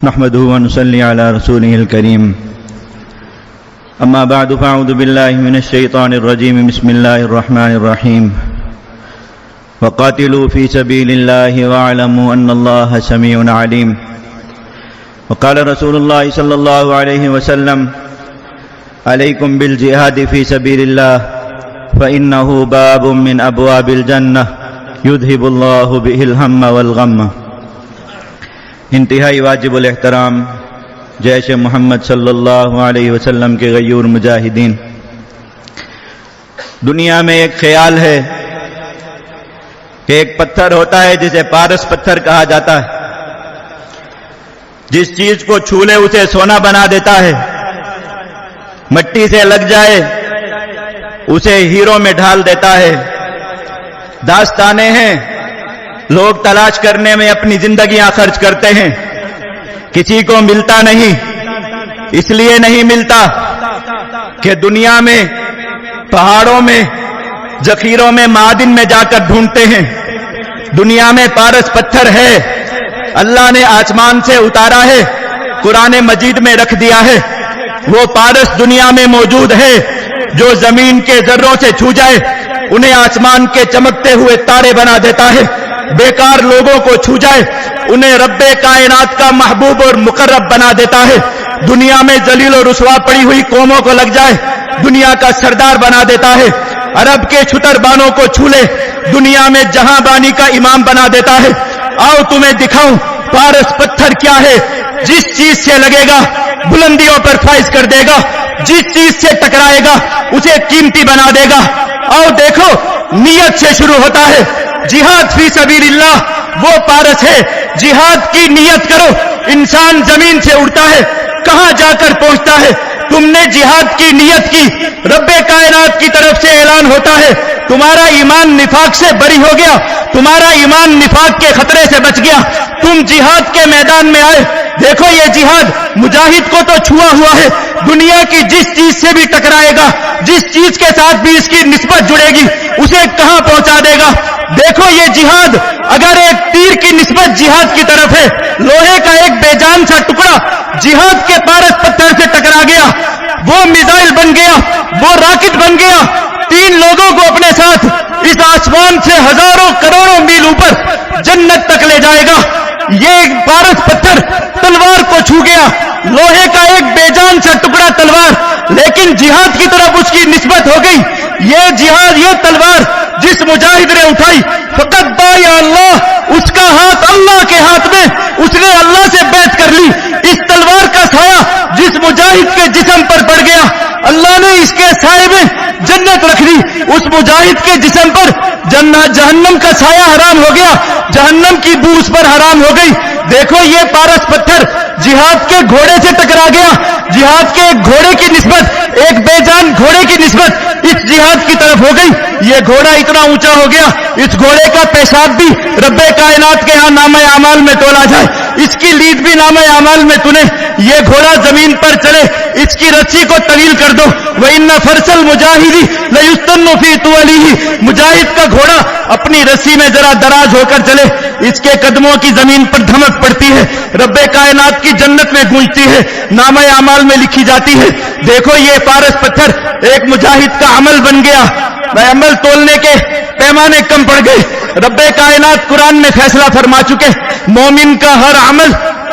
نحمده ونصلي على رسوله الكريم أما بعد فأعوذ بالله من الشيطان الرجيم بسم الله الرحمن الرحيم وقاتلوا في سبيل الله واعلموا أن الله سميع عليم وقال رسول الله صلى الله عليه وسلم عليكم بالجهاد في سبيل الله فإنه باب من أبواب الجنة يذهب الله به الهم والغم۔ انتہائی واجب الاحترام جیش محمد صلی اللہ علیہ وسلم کے غیور مجاہدین، دنیا میں ایک خیال ہے کہ ایک پتھر ہوتا ہے جسے پارس پتھر کہا جاتا ہے، جس چیز کو چھو لے اسے سونا بنا دیتا ہے، مٹی سے لگ جائے اسے ہیروں میں ڈھال دیتا ہے۔ داستانیں ہیں، لوگ تلاش کرنے میں اپنی زندگیاں خرچ کرتے ہیں، کسی کو ملتا نہیں، اس لیے نہیں ملتا کہ دنیا میں پہاڑوں میں ذخیروں میں معادن میں جا کر ڈھونڈتے ہیں۔ دنیا میں پارس پتھر ہے، اللہ نے آسمان سے اتارا ہے، قرآن مجید میں رکھ دیا ہے۔ وہ پارس دنیا میں موجود ہے، جو زمین کے ذروں سے چھو جائے انہیں آسمان کے چمکتے ہوئے تارے بنا دیتا ہے، بیکار لوگوں کو چھو جائے انہیں رب کائنات کا محبوب اور مقرب بنا دیتا ہے۔ دنیا میں ذلیل و رسوا پڑی ہوئی قوموں کو لگ جائے دنیا کا سردار بنا دیتا ہے۔ عرب کے چھتر بانوں کو چھو لے دنیا میں جہاں بانی کا امام بنا دیتا ہے۔ آؤ تمہیں دکھاؤں پارس پتھر کیا ہے، جس چیز سے لگے گا بلندیوں پر فائز کر دے گا، جس چیز سے ٹکرائے گا اسے قیمتی بنا دے گا۔ آؤ دیکھو، نیت سے شروع ہوتا ہے۔ جہاد فی سبیل اللہ وہ پارس ہے، جہاد کی نیت کرو، انسان زمین سے اڑتا ہے کہاں جا کر پہنچتا ہے۔ تم نے جہاد کی نیت کی، رب کائنات کی طرف سے اعلان ہوتا ہے تمہارا ایمان نفاق سے بری ہو گیا، تمہارا ایمان نفاق کے خطرے سے بچ گیا، تم جہاد کے میدان میں آئے۔ دیکھو یہ جہاد مجاہد کو تو چھوا ہوا ہے، دنیا کی جس چیز سے بھی ٹکرائے گا، جس چیز کے ساتھ بھی اس کی نسبت جڑے گی اسے کہاں پہنچا دے گا۔ دیکھو یہ جہاد اگر ایک تیر کی نسبت جہاد کی طرف ہے، لوہے کا ایک بے جان سا ٹکڑا جہاد کے پارس پتھر سے ٹکرا گیا، وہ میزائل بن گیا، وہ راکٹ بن گیا، 3 لوگوں کو اپنے ساتھ اس آسمان سے ہزاروں کروڑوں میل اوپر جنت تک لے جائے گا۔ یہ پارس پتھر تلوار کو چھو گیا، لوہے کا ایک بے جان سا ٹکڑا تلوار، لیکن جہاد کی طرف اس کی نسبت ہو گئی۔ یہ جہاد، یہ تلوار جس مجاہد نے اٹھائی فقط بایا اللہ، اس کا ہاتھ اللہ کے ہاتھ میں، اس نے اللہ سے بیعت کر لی۔ اس تلوار کا سایہ جس مجاہد کے جسم پر پڑ گیا اللہ نے اس کے سائے میں جنت رکھ دی، اس مجاہد کے جسم پر جہنم کا سایہ حرام ہو گیا، جہنم کی بو اس پر حرام ہو گئی۔ دیکھو یہ پارس پتھر جہاد کے گھوڑے سے ٹکرا گیا، جہاد کے ایک گھوڑے کی نسبت، ایک بے جان گھوڑے کی نسبت اس جہاد کی طرف ہو گئی۔ یہ گھوڑا اتنا اونچا ہو گیا اس گھوڑے کا پیشاب بھی رب کائنات کے ہاں نامہ اعمال میں تولا جائے، اس کی لید بھی نامہ اعمال میں تنے۔ یہ گھوڑا زمین پر چلے، اس کی رسی کو طویل کر دو، وَإِنَّ فَرْسَ الْمُجَاهِدِ لَيُسْتَنُّ فِي طُوَلِهِ، مجاہد کا گھوڑا اپنی رسی میں ذرا دراز ہو کر چلے، اس کے قدموں کی زمین پر دھمک پڑتی ہے، رب کائنات کی جنت میں گونجتی ہے، نامہ اعمال میں لکھی جاتی ہے۔ دیکھو یہ پارس پتھر ایک مجاہد کا عمل بن گیا، عمل تولنے کے پیمانے کم پڑ گئے۔ رب کائنات قرآن میں فیصلہ فرما چکے، مومن کا ہر عمل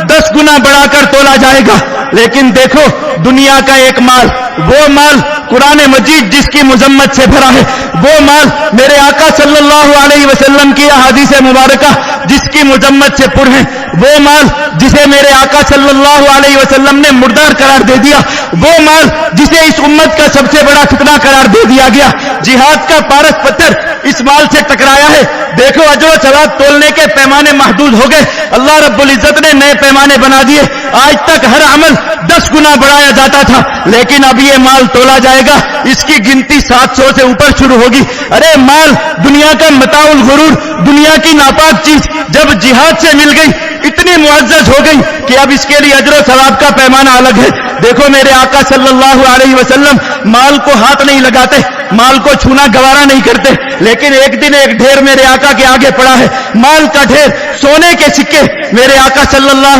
10 گنا بڑھا کر تولا جائے گا۔ لیکن دیکھو دنیا کا ایک مال، وہ مال قرآن مجید جس کی مذمت سے بھرا ہے، وہ مال میرے آقا صلی اللہ علیہ وسلم کی احادیث مبارکہ جس کی مذمت سے پر ہیں، وہ مال جسے میرے آقا صلی اللہ علیہ وسلم نے مردار قرار دے دیا، وہ مال جسے اس امت کا سب سے بڑا فتنہ قرار دے دیا گیا، جہاد کا پارس پتھر اس مال سے ٹکرایا ہے۔ دیکھو اجر و ثواب تولنے کے پیمانے محدود ہو گئے، اللہ رب العزت نے نئے پیمانے بنا دیے۔ آج تک ہر عمل 10 گنا بڑھایا جاتا تھا، لیکن اب یہ مال تولا جائے گا، اس کی گنتی 700 سے اوپر شروع ہوگی۔ ارے مال دنیا کا متاع الغرور، دنیا کی ناپاک چیز جب جہاد سے مل گئی اتنی معزز ہو گئی کہ اب اس کے لیے اجر و ثواب کا پیمانہ الگ ہے۔ دیکھو میرے آقا صلی اللہ علیہ وسلم مال کو ہاتھ نہیں لگاتے، مال کو چھونا گوارا نہیں کرتے، لیکن ایک دن ایک ڈھیر میرے آقا کے آگے پڑا ہے، مال کا ڈھیر، سونے کے سکے میرے آقا صلی اللہ